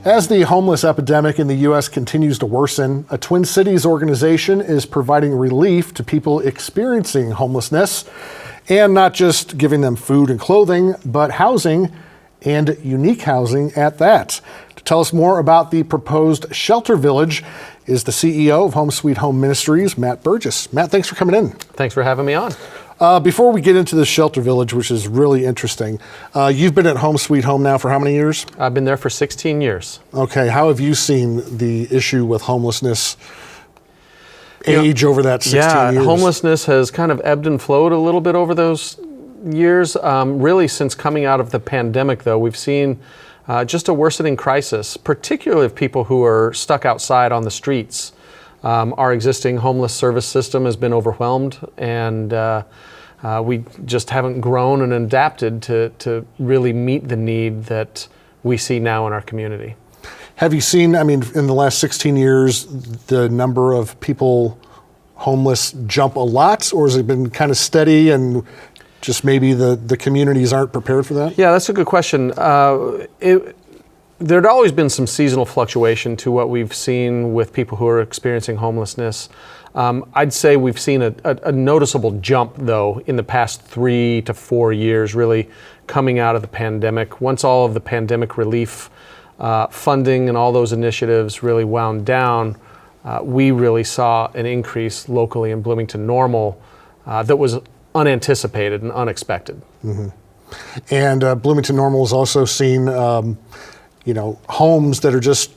As the homeless epidemic in the U.S. continues to worsen, a Twin Cities organization is providing relief to people experiencing homelessness, and not just giving them food and clothing, but housing, and unique housing at that. To tell us more about the proposed shelter village is the CEO of Home Sweet Home Ministries, Matt Burgess. Matt, thanks for coming in. Thanks for having me on. Before we get into the shelter village, which is really interesting, you've been at Home Sweet Home now for how many years? I've been there for 16 years. Okay, how have you seen the issue with homelessness age over that 16 years? Yeah, homelessness has kind of ebbed and flowed a little bit over those years. Really, since coming out of the pandemic, though, we've seen just a worsening crisis, particularly of people who are stuck outside on the streets. Our existing homeless service system has been overwhelmed, and we just haven't grown and adapted to really meet the need that we see now in our community. Have you seen, in the last 16 years, the number of people homeless jump a lot, or has it been kind of steady and just maybe the communities aren't prepared for that? Yeah, that's a good question. There'd always been some seasonal fluctuation to what we've seen with people who are experiencing homelessness. I'd say we've seen a noticeable jump, though, in the past 3 to 4 years, really coming out of the pandemic. Once all of the pandemic relief funding and all those initiatives really wound down, we really saw an increase locally in Bloomington Normal that was unanticipated and unexpected. Mm-hmm. And Bloomington Normal has also seen homes that are just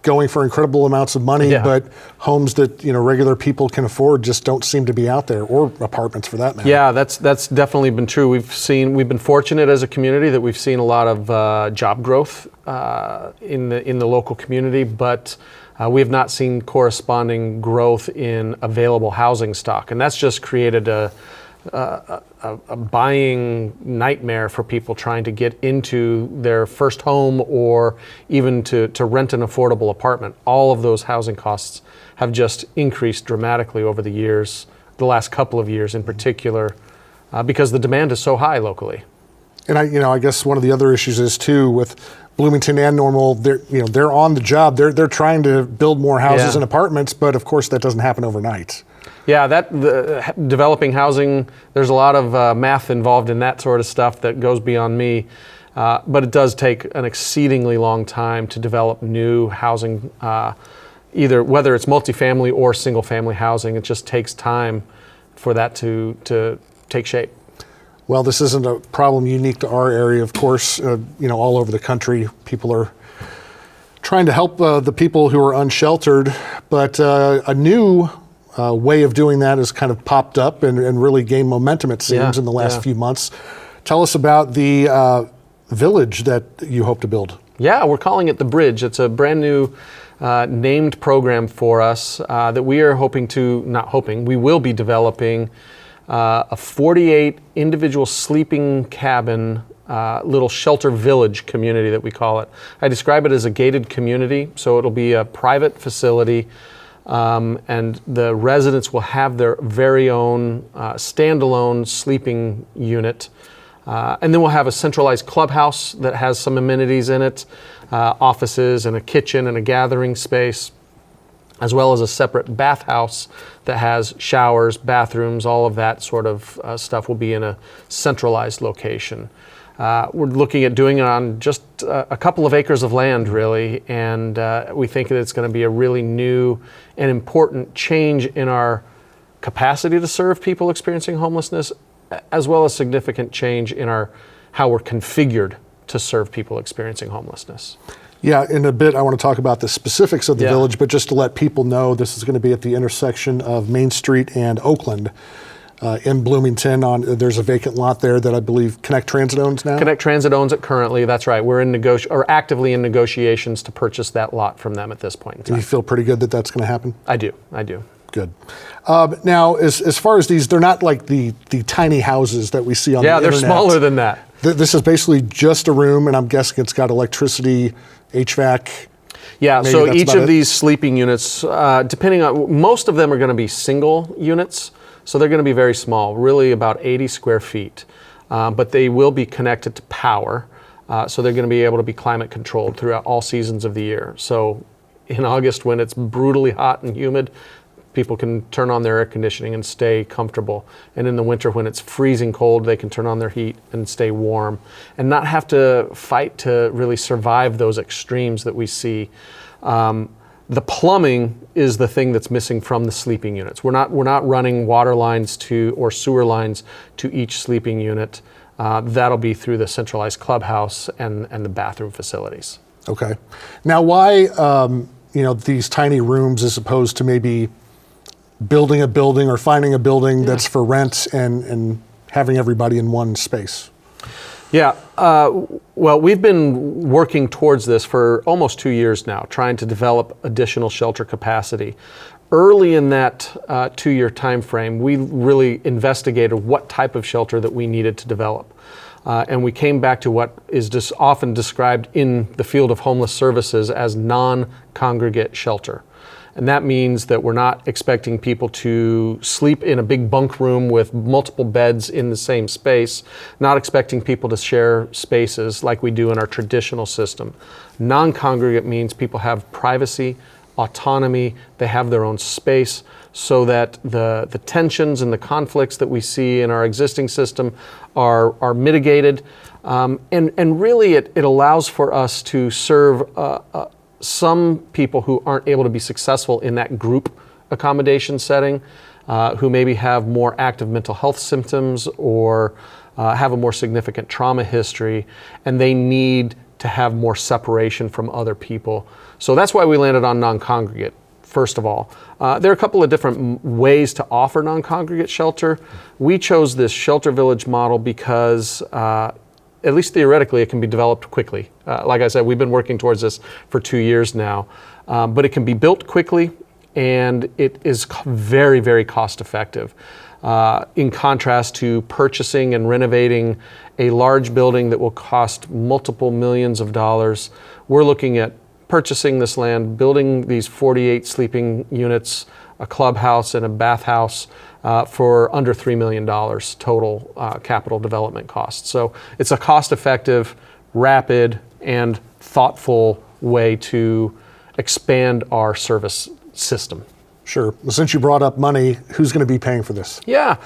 going for incredible amounts of money, but homes that regular people can afford just don't seem to be out there, or apartments for that matter. Yeah, that's definitely been true. We've been fortunate as a community that we've seen a lot of job growth in the local community, but we have not seen corresponding growth in available housing stock, and that's just created a buying nightmare for people trying to get into their first home, or even to rent an affordable apartment. All of those housing costs have just increased dramatically over the years, the last couple of years in particular, because the demand is so high locally. And I guess one of the other issues is too with Bloomington and Normal. They're on the job. They're trying to build more houses and apartments, but of course that doesn't happen overnight. Yeah, developing housing, there's a lot of math involved in that sort of stuff that goes beyond me, but it does take an exceedingly long time to develop new housing, whether it's multifamily or single family housing. It just takes time for that to take shape. Well, this isn't a problem unique to our area, of course. All over the country, people are trying to help the people who are unsheltered, but a new way of doing that has kind of popped up and really gained momentum, it seems, in the last few months. Tell us about the village that you hope to build. Yeah, we're calling it The Bridge. It's a brand new named program for us that we are we will be developing a 48 individual sleeping cabin little shelter village community that we call it. I describe it as a gated community, so it'll be a private facility. And the residents will have their very own standalone sleeping unit. And then we'll have a centralized clubhouse that has some amenities in it, offices and a kitchen and a gathering space, as well as a separate bathhouse that has showers, bathrooms, all of that sort of stuff will be in a centralized location. We're looking at doing it on just a couple of acres of land, really, and we think that it's going to be a really new and important change in our capacity to serve people experiencing homelessness, as well as significant change in how we're configured to serve people experiencing homelessness. Yeah, in a bit I want to talk about the specifics of the village, but just to let people know, this is going to be at the intersection of Main Street and Oakland. In Bloomington, there's a vacant lot there that I believe Connect Transit owns now? Connect Transit owns it currently, that's right. We're actively in negotiations to purchase that lot from them at this point in time. Do you feel pretty good that that's going to happen? I do. Good. Now, as far as these, they're not like the tiny houses that we see on the internet. Yeah, they're smaller than that. This is basically just a room, and I'm guessing it's got electricity, HVAC. Yeah, so each of these sleeping units, depending on, most of them are going to be single units. So they're going to be very small, really about 80 square feet, but they will be connected to power. So they're going to be able to be climate controlled throughout all seasons of the year. So in August, when it's brutally hot and humid, people can turn on their air conditioning and stay comfortable. And in the winter, when it's freezing cold, they can turn on their heat and stay warm and not have to fight to really survive those extremes that we see. The plumbing is the thing that's missing from the sleeping units. We're not running water lines or sewer lines to each sleeping unit. That'll be through the centralized clubhouse and the bathroom facilities. Okay. Now, why these tiny rooms as opposed to maybe building a building or finding a building that's for rent and having everybody in one space? Yeah, well, we've been working towards this for almost 2 years now, trying to develop additional shelter capacity. Early in that 2-year time frame, we really investigated what type of shelter that we needed to develop. And we came back to what is just often described in the field of homeless services as non-congregate shelter. And that means that we're not expecting people to sleep in a big bunk room with multiple beds in the same space, not expecting people to share spaces like we do in our traditional system. Non-congregate means people have privacy, autonomy, they have their own space, so that the tensions and the conflicts that we see in our existing system are mitigated. And really it allows for us to serve some people who aren't able to be successful in that group accommodation setting, who maybe have more active mental health symptoms or have a more significant trauma history, and they need to have more separation from other people. So that's why we landed on non-congregate, first of all. There are a couple of different ways to offer non-congregate shelter. We chose this shelter village model because at least theoretically, it can be developed quickly. Like I said, we've been working towards this for 2 years now, but it can be built quickly, and it is very, very cost effective. In contrast to purchasing and renovating a large building that will cost multiple millions of dollars, we're looking at purchasing this land, building these 48 sleeping units, a clubhouse and a bathhouse, for under $3 million total capital development costs. So it's a cost-effective, rapid, and thoughtful way to expand our service system. Sure. Well, since you brought up money, who's going to be paying for this? Yeah,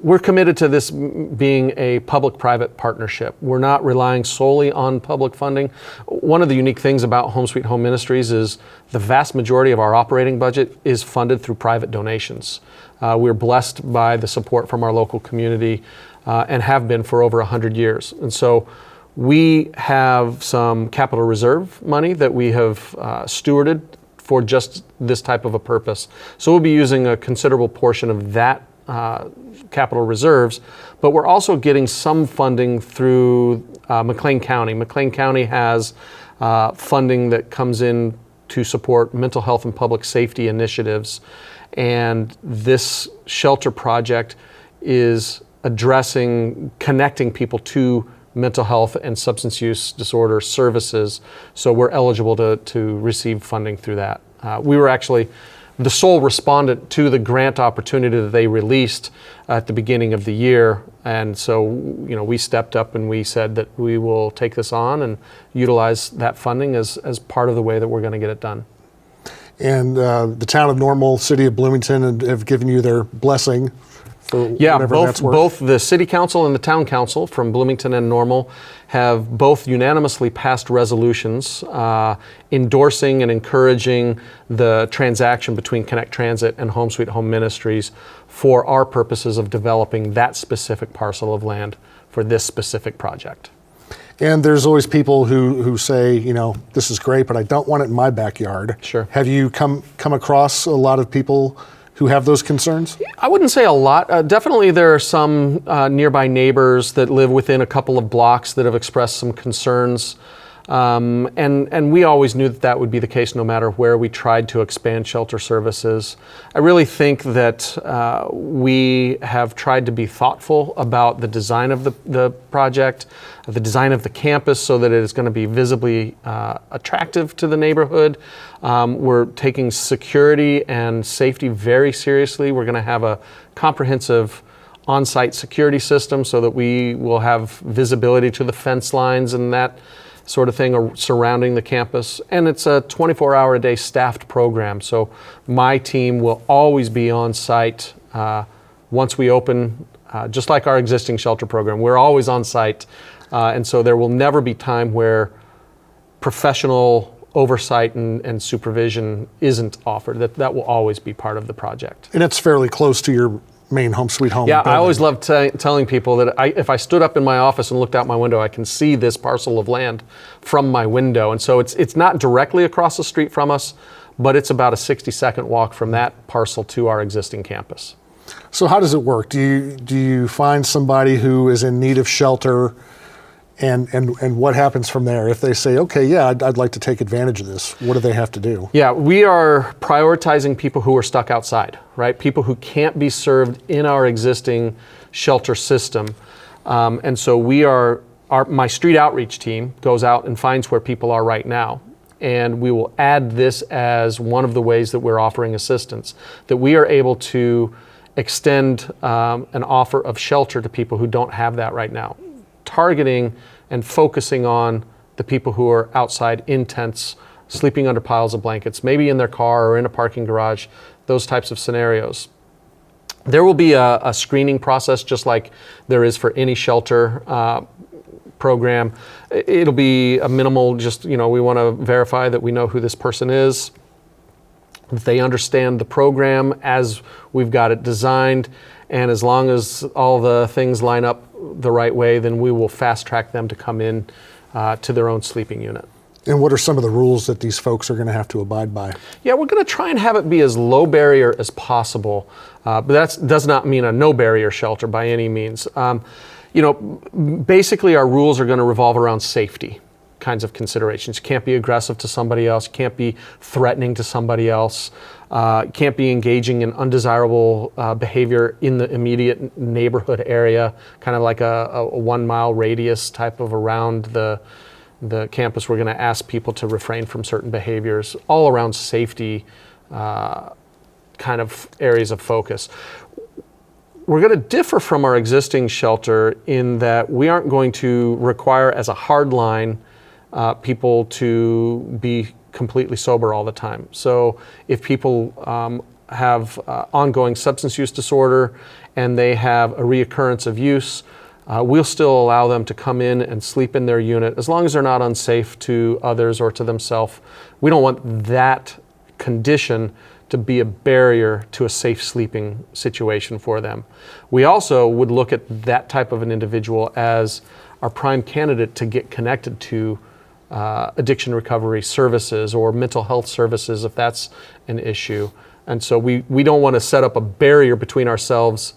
we're committed to this being a public-private partnership. We're not relying solely on public funding. One of the unique things about Home Sweet Home Ministries is the vast majority of our operating budget is funded through private donations. We're blessed by the support from our local community and have been for over 100 years. And so we have some capital reserve money that we have stewarded for just this type of a purpose. So we'll be using a considerable portion of that capital reserves, but we're also getting some funding through McLean County. McLean County has funding that comes in to support mental health and public safety initiatives, and this shelter project is connecting people to mental health and substance use disorder services, so we're eligible to receive funding through that. We were actually the sole respondent to the grant opportunity that they released at the beginning of the year. And so, we stepped up and we said that we will take this on and utilize that funding as part of the way that we're going to get it done. And the town of Normal, city of Bloomington have given you their blessing for whatever that's worth? Both the city council and the town council from Bloomington and Normal have both unanimously passed resolutions endorsing and encouraging the transaction between Connect Transit and Home Sweet Home Ministries for our purposes of developing that specific parcel of land for this specific project. And there's always people who say, this is great, but I don't want it in my backyard. Sure. Have you come across a lot of people who have those concerns? I wouldn't say a lot. Definitely there are some nearby neighbors that live within a couple of blocks that have expressed some concerns. And we always knew that would be the case no matter where we tried to expand shelter services. I really think that we have tried to be thoughtful about the design of the project, the design of the campus, so that it is going to be visibly attractive to the neighborhood. We're taking security and safety very seriously. We're going to have a comprehensive on-site security system so that we will have visibility to the fence lines and that sort of thing surrounding the campus. And it's a 24-hour-a-day staffed program. So my team will always be on site once we open, just like our existing shelter program. We're always on site. And so there will never be time where professional oversight and supervision isn't offered. That will always be part of the project. And it's fairly close to your main home sweet home. Yeah, building. I always love telling people that if I stood up in my office and looked out my window, I can see this parcel of land from my window. And so it's not directly across the street from us, but it's about a 60-second walk from that parcel to our existing campus. So how does it work? Do you find somebody who is in need of shelter, and what happens from there? If they say, okay, yeah, I'd like to take advantage of this, what do they have to do? Yeah, we are prioritizing people who are stuck outside, right? People who can't be served in our existing shelter system. And so my street outreach team goes out and finds where people are right now. And we will add this as one of the ways that we're offering assistance, that we are able to extend an offer of shelter to people who don't have that right now, targeting and focusing on the people who are outside in tents, sleeping under piles of blankets, maybe in their car or in a parking garage, those types of scenarios. There will be a screening process just like there is for any shelter program. It'll be a minimal, we want to verify that we know who this person is, that they understand the program as we've got it designed, and as long as all the things line up the right way, then we will fast track them to come in to their own sleeping unit. And what are some of the rules that these folks are going to have to abide by? Yeah, we're going to try and have it be as low barrier as possible, but that does not mean a no barrier shelter by any means. Basically our rules are going to revolve around safety kinds of considerations. You can't be aggressive to somebody else, you can't be threatening to somebody else, can't be engaging in undesirable behavior in the immediate neighborhood area, kind of like a 1 mile radius type of around the campus. We're going to ask people to refrain from certain behaviors, all around safety kind of areas of focus. We're going to differ from our existing shelter in that we aren't going to require as a hard line people to be completely sober all the time. So if people have ongoing substance use disorder and they have a reoccurrence of use, we'll still allow them to come in and sleep in their unit as long as they're not unsafe to others or to themselves. We don't want that condition to be a barrier to a safe sleeping situation for them. We also would look at that type of an individual as our prime candidate to get connected to addiction recovery services or mental health services if that's an issue. And so we don't want to set up a barrier between ourselves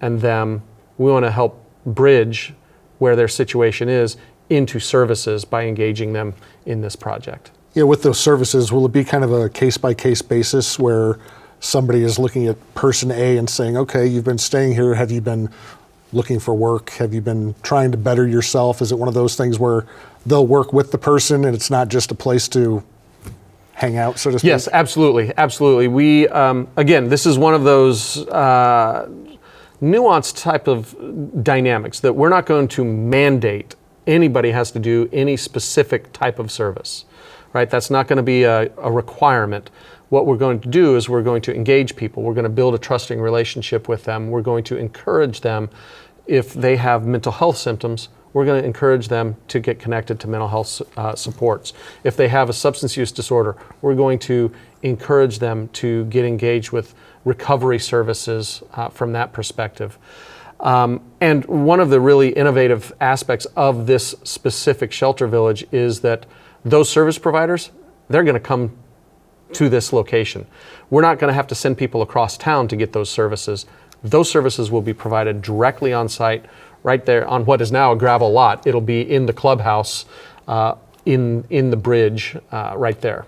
and them. We want to help bridge where their situation is into services by engaging them in this project. Yeah, with those services, will it be kind of a case-by-case basis where somebody is looking at person A and saying, okay, you've been staying here, have you been looking for work? Have you been trying to better yourself? Is it one of those things where they'll work with the person and it's not just a place to hang out, so to speak? Yes, absolutely, absolutely. We, again, this is one of those nuanced type of dynamics that we're not going to mandate anybody has to do any specific type of service, right? That's not going to be a requirement. What we're going to do is we're going to engage people. We're going to build a trusting relationship with them. We're going to encourage them. If they have mental health symptoms, we're going to encourage them to get connected to mental health supports. If they have a substance use disorder, we're going to encourage them to get engaged with recovery services from that perspective. And one of the really innovative aspects of this specific shelter village is that those service providers, they're going to come to this location. We're not going to have to send people across town to get those services. Those services will be provided directly on site, right there on what is now a gravel lot. It'll be in the clubhouse, in the bridge, right there.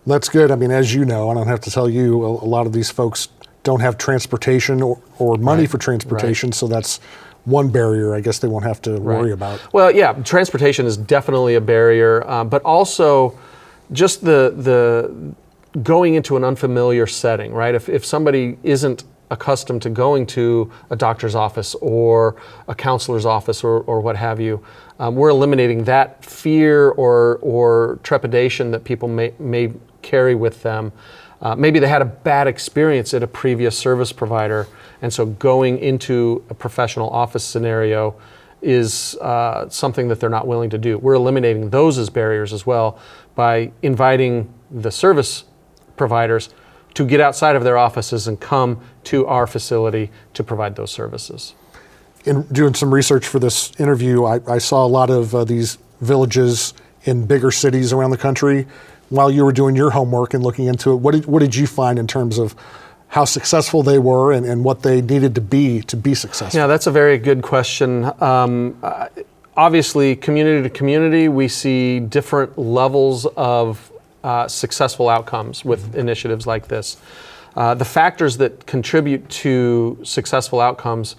That's good. I mean, as you know, I don't have to tell you, a lot of these folks don't have transportation or money for transportation, so that's one barrier I guess they won't have to worry about. Well, yeah, transportation is definitely a barrier, but also just the going into an unfamiliar setting, right? If somebody isn't accustomed to going to a doctor's office or a counselor's office or what have you. We're eliminating that fear or trepidation that people may carry with them. Maybe they had a bad experience at a previous service provider, and so going into a professional office scenario is something that they're not willing to do. We're eliminating those as barriers as well by inviting the service providers to get outside of their offices and come to our facility to provide those services. In doing some research for this interview, I saw a lot of these villages in bigger cities around the country. While you were doing your homework and looking into it, what did you find in terms of how successful they were and what they needed to be successful? Yeah, that's a very good question. Obviously, community to community, we see different levels of successful outcomes with initiatives like this. The factors that contribute to successful outcomes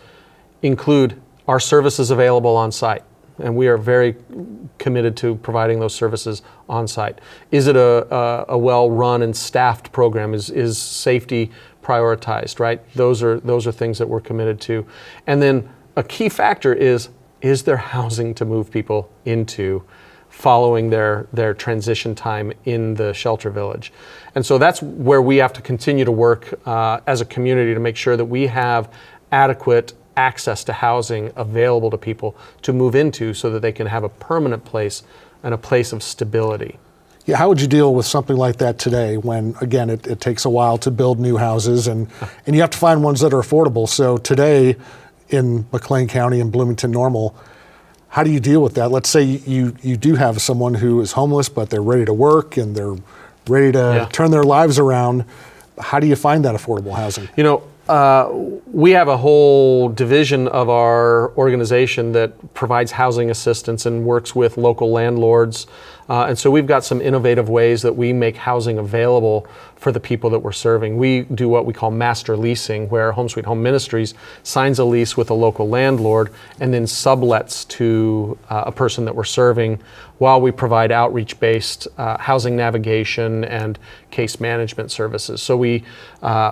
include our services available on site, and we are very committed to providing those services on site. Is it a well-run and staffed program? Is safety prioritized, right? Those are things that we're committed to. And then a key factor is there housing to move people into following their transition time in the shelter village? And so that's where we have to continue to work as a community to make sure that we have adequate access to housing available to people to move into so that they can have a permanent place and a place of stability. Yeah, how would you deal with something like that today when, again, it takes a while to build new houses and you have to find ones that are affordable? So today in McLean County and Bloomington Normal, how do you deal with that? Let's say you do have someone who is homeless, but they're ready to work and they're ready to turn their lives around. How do you find that affordable housing? You know, we have a whole division of our organization that provides housing assistance and works with local landlords. And so we've got some innovative ways that we make housing available for the people that we're serving. We do what we call master leasing, where Home Sweet Home Ministries signs a lease with a local landlord and then sublets to a person that we're serving while we provide outreach-based housing navigation and case management services. So we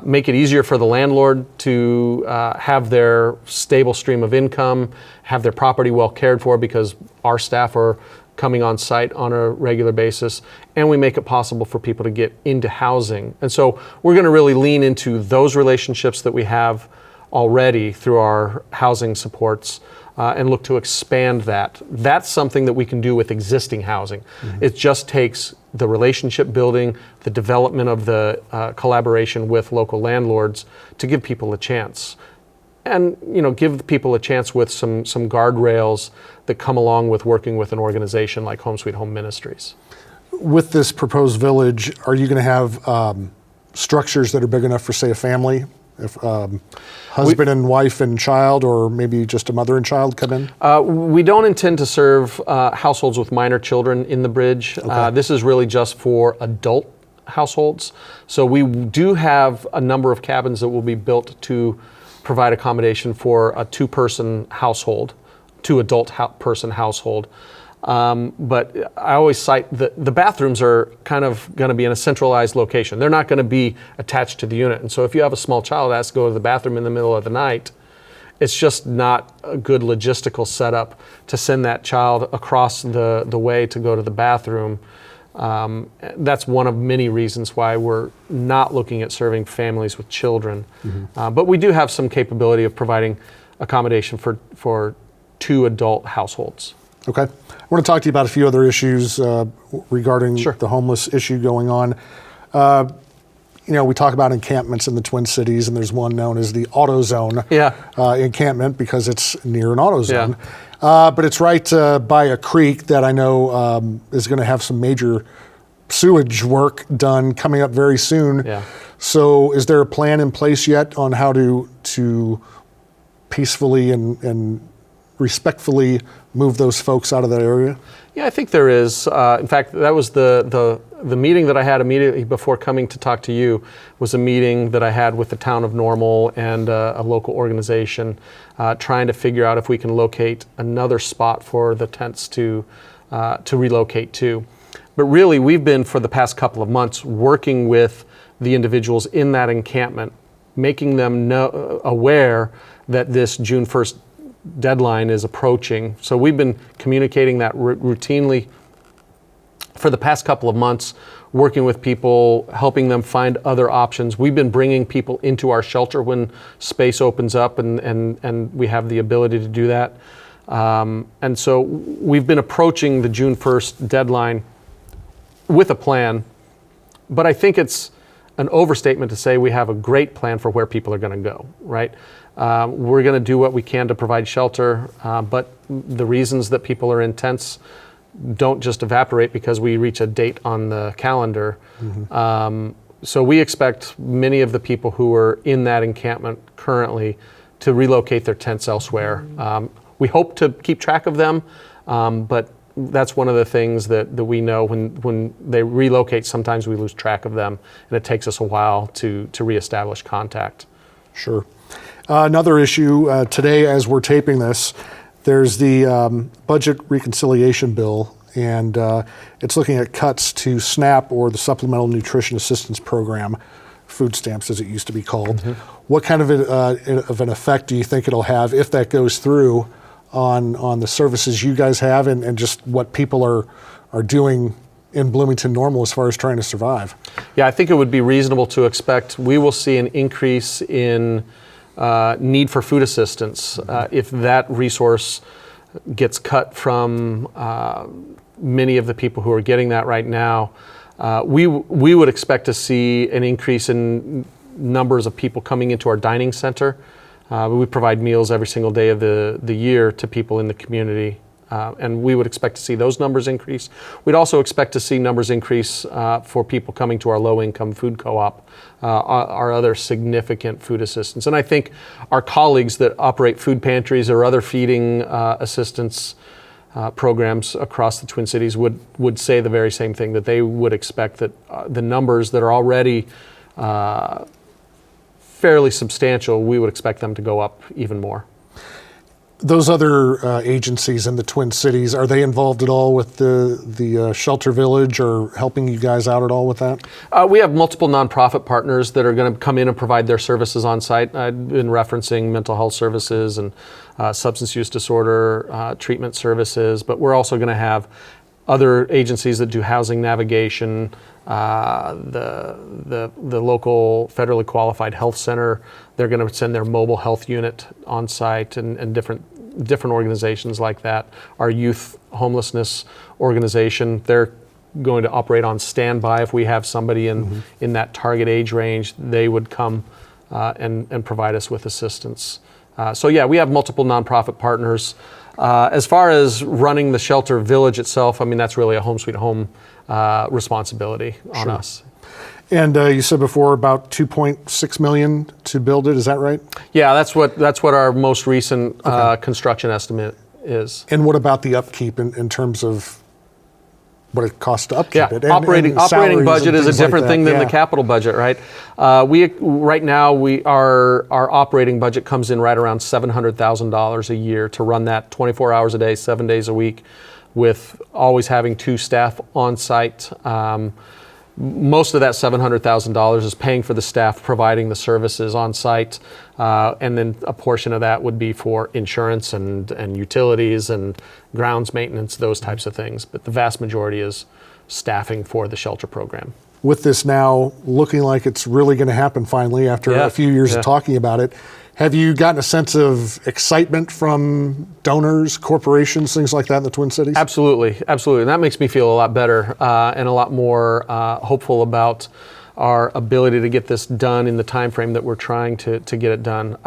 make it easier for the landlord to have their stable stream of income, have their property well cared for because our staff are coming on site on a regular basis, and we make it possible for people to get into housing. And so we're going to really lean into those relationships that we have already through our housing supports and look to expand that. That's something that we can do with existing housing. Mm-hmm. It just takes the relationship building, the development of the collaboration with local landlords to give people a chance. And give people a chance with some guardrails that come along with working with an organization like Home Sweet Home Ministries. With this proposed village, are you going to have structures that are big enough for, say, a family? If husband and wife and child, or maybe just a mother and child come in? We don't intend to serve households with minor children in the bridge. Okay. This is really just for adult households. So we do have a number of cabins that will be built to provide accommodation for a two-person household, person household. But I always cite the bathrooms are kind of going to be in a centralized location. They're not going to be attached to the unit. And so if you have a small child that has to go to the bathroom in the middle of the night, it's just not a good logistical setup to send that child across the way to go to the bathroom. That's one of many reasons why we're not looking at serving families with children. Mm-hmm. But we do have some capability of providing accommodation for two adult households. Okay. I want to talk to you about a few other issues regarding Sure. the homeless issue going on. We talk about encampments in the Twin Cities, and there's one known as the AutoZone encampment because it's near an AutoZone. Yeah. But it's right by a creek that I know is going to have some major sewage work done coming up very soon. Yeah. So is there a plan in place yet on how to peacefully and respectfully move those folks out of that area? Yeah, I think there is. In fact, that was the meeting that I had immediately before coming to talk to you was a meeting that I had with the town of Normal and a local organization trying to figure out if we can locate another spot for the tents to relocate to. But really, we've been for the past couple of months working with the individuals in that encampment making them aware that this June 1st deadline is approaching. So we've been communicating that routinely for the past couple of months, working with people, helping them find other options. We've been bringing people into our shelter when space opens up and we have the ability to do that. And so we've been approaching the June 1st deadline with a plan, but I think it's an overstatement to say we have a great plan for where people are going to go, right? We're going to do what we can to provide shelter, but the reasons that people are in tents don't just evaporate because we reach a date on the calendar. So we expect many of the people who are in that encampment currently to relocate their tents elsewhere. We hope to keep track of them, but that's one of the things that we know when they relocate, sometimes we lose track of them, and it takes us a while to reestablish contact. Sure. Another issue today, as we're taping this, there's the budget reconciliation bill, and it's looking at cuts to SNAP, or the Supplemental Nutrition Assistance Program, food stamps as it used to be called. What kind of an effect do you think it'll have if that goes through on the services you guys have and just what people are doing in Bloomington normal as far as trying to survive? Yeah, I think it would be reasonable to expect we will see an increase in need for food assistance if that resource gets cut from many of the people who are getting that right now. We would expect to see an increase in numbers of people coming into our dining center. We provide meals every single day of the year to people in the community, and we would expect to see those numbers increase. We'd also expect to see numbers increase for people coming to our low-income food co-op, our other significant food assistance. And I think our colleagues that operate food pantries or other feeding assistance programs across the Twin Cities would say the very same thing, that they would expect that the numbers that are already fairly substantial, we would expect them to go up even more. Those other agencies in the Twin Cities, are they involved at all with the shelter village or helping you guys out at all with that? We have multiple nonprofit partners that are going to come in and provide their services on site. I've been referencing mental health services and substance use disorder treatment services, but we're also going to have other agencies that do housing navigation, the local federally qualified health center. They're going to send their mobile health unit on site, and different organizations like that. Our youth homelessness organization, they're going to operate on standby. If we have somebody in that target age range, they would come and provide us with assistance. So yeah, we have multiple nonprofit partners. As far as running the shelter village itself, I mean, that's really a home sweet home responsibility on us. And you said before about $2.6 million to build it. Is that right? Yeah, that's what our most recent construction estimate is. And what about the upkeep in terms of what it costs to upkeep it? And operating budget is a different thing than the capital budget, right? Right now our operating budget comes in right around $700,000 a year to run that 24 hours a day, 7 days a week, with always having 2 staff on site. Most of that $700,000 is paying for the staff providing the services on site, and then a portion of that would be for insurance and utilities and grounds maintenance, those types of things. But the vast majority is staffing for the shelter program. With this now looking like it's really going to happen finally after a few years of talking about it, have you gotten a sense of excitement from donors, corporations, things like that in the Twin Cities? Absolutely. And that makes me feel a lot better and a lot more hopeful about our ability to get this done in the time frame that we're trying to get it done.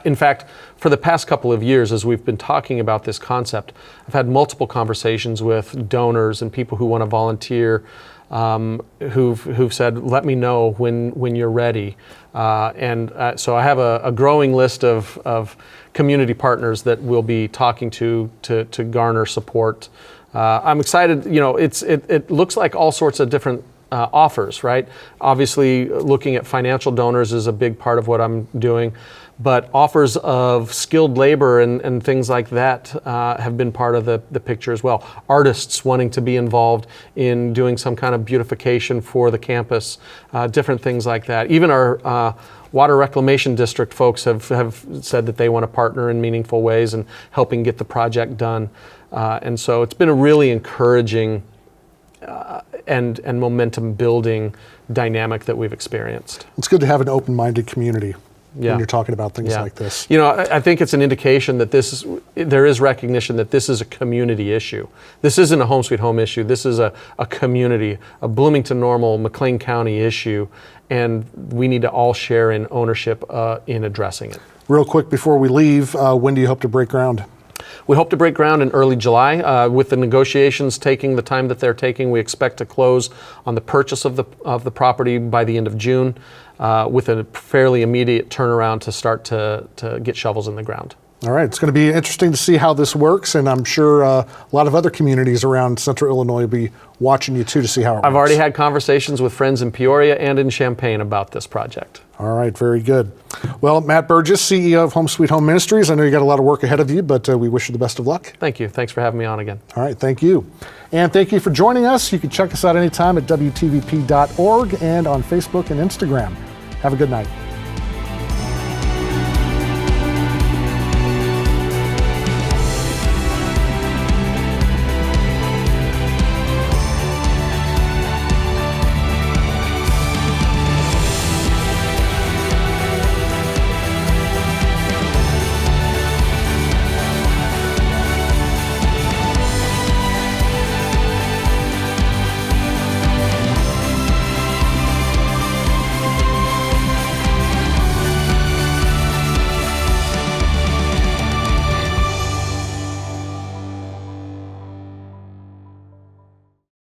In fact, for the past couple of years, as we've been talking about this concept, I've had multiple conversations with donors and people who want to volunteer, who've said, let me know when you're ready. So I have a growing list of community partners that we'll be talking to garner support. I'm excited. You know, it looks like all sorts of different offers, right? Obviously, looking at financial donors is a big part of what I'm doing, but offers of skilled labor and things like that have been part of the picture as well. Artists wanting to be involved in doing some kind of beautification for the campus, different things like that. Even our Water Reclamation District folks have said that they want to partner in meaningful ways and helping get the project done. And so it's been a really encouraging and momentum building dynamic that we've experienced. It's good to have an open-minded community Yeah. when you're talking about things Yeah. like this. You know, I think it's an indication that there is recognition that this is a community issue. This isn't a home sweet home issue. This is a community, a Bloomington, Normal, McLean County issue, and we need to all share in ownership in addressing it. Real quick before we leave, when do you hope to break ground? We hope to break ground in early July. With the negotiations taking the time that they're taking, we expect to close on the purchase of the property by the end of June, with a fairly immediate turnaround to start to get shovels in the ground. All right, it's going to be interesting to see how this works, and I'm sure a lot of other communities around Central Illinois will be watching you too to see how it works. I've already had conversations with friends in Peoria and in Champaign about this project. All right, very good. Well, Matt Burgess, CEO of Home Sweet Home Ministries, I know you got a lot of work ahead of you, but we wish you the best of luck. Thank you. Thanks for having me on again. All right, thank you. And thank you for joining us. You can check us out anytime at WTVP.org and on Facebook and Instagram. Have a good night.